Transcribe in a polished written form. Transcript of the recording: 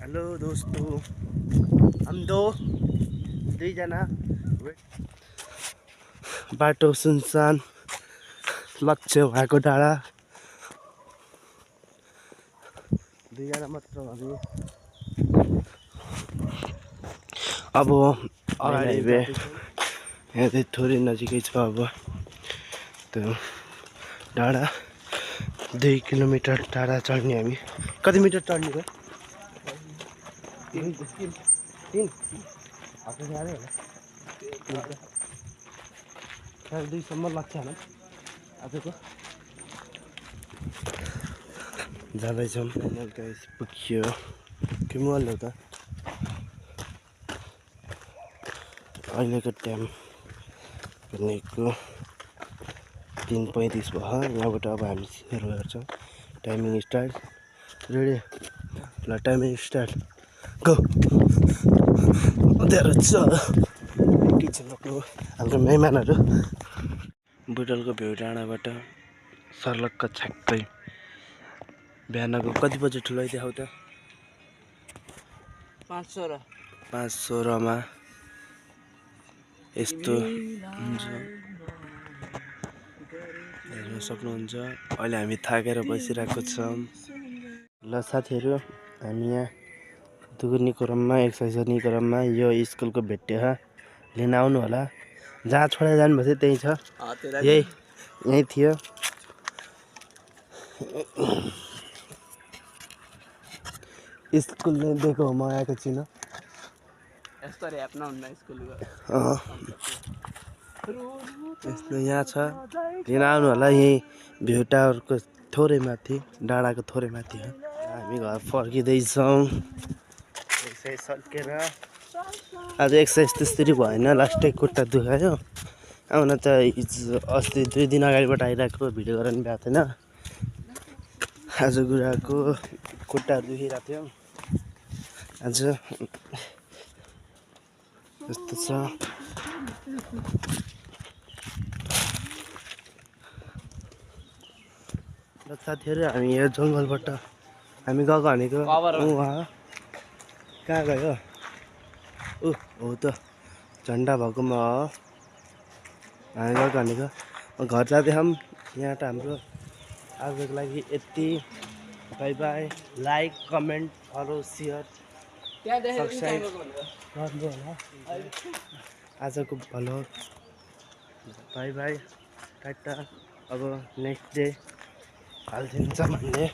Hello दोस्तों, हम दुईजना बाटो सुनसान लक्ष्य भएको डाँडा दुईजना मात्र हामी। अब अगाडि यहाँ चाहिँ थोरै नजिकै छ। अब त्यो डाँडा 2 किलोमिटर टाढा चढ्ने हामी। कति मिटर चढ्ने भयो? 3 आफै जाँदै होला। 2 सम्म लाग्छ होला आजको। जाँदैछौँ। गाइस पुग्यो के मल हो त। अहिलेको टाइम भनेको 3:35 भयो। यहाँबाट अब हामी सुरु गर्छौँ। Timing start. रेडी? ल टाइमिङ स्टार्ट। गो। अँध्यारो छ। किचन हाम्रो मेहमानहरू बुटलको भ्यू डाँडाबाट सर्लक्क छ्याक्कै बिहानको कति बजे ठुलै देखाउ त? 5:16 यस्तो हुन्छ। हेर्न सक्नुहुन्छ। अहिले हामी थाकेर बसिरहेको छौँ। ल साथीहरू, हामी यहाँ दुर्ने क्रममा एक्सर्साइज गर्ने क्रममा यो स्कुलको भेट्टेहा लिन आउनु होला। जहाँ छोडेर जानुभएको थियो त्यही छ। यही थियो। स्कुल नै दिएको हो, म आएको छुइनँ। यस्तो यहाँ छ, लिन आउनु होला। यही भ्यू टावरको थोरै माथि, डाँडाको थोरै माथि हो। हामी घर फर्किँदैछौँ एक्सर्साइज सकेर। आज एक्सर्साइज त्यसरी भएन, लास्टै खुट्टा दुखायो। आउन त अस्ति 2 दिन अगाडिबाट आइरहेको, भिडियो गरेर पनि भएको थिएन। आज गुराको खुट्टाहरू दुखिरहेको थियो। आज यस्तो छ। र साथीहरू, हामी यो जङ्गलबाट हामी गएको भनेको उहाँ कहाँ गयो? हो त झन्डा भएकोमा हो। हामी गएको भनेको घर जाँदैछौँ। यहाँ त हाम्रो आजको लागि यति। Bye bye. Like, comment, follow, share, subscribe गर्नु होला। आजको भ्लग बाई बाई, टाटा। अब नेक्स्ट डे हालिदिन्छ भन्ने।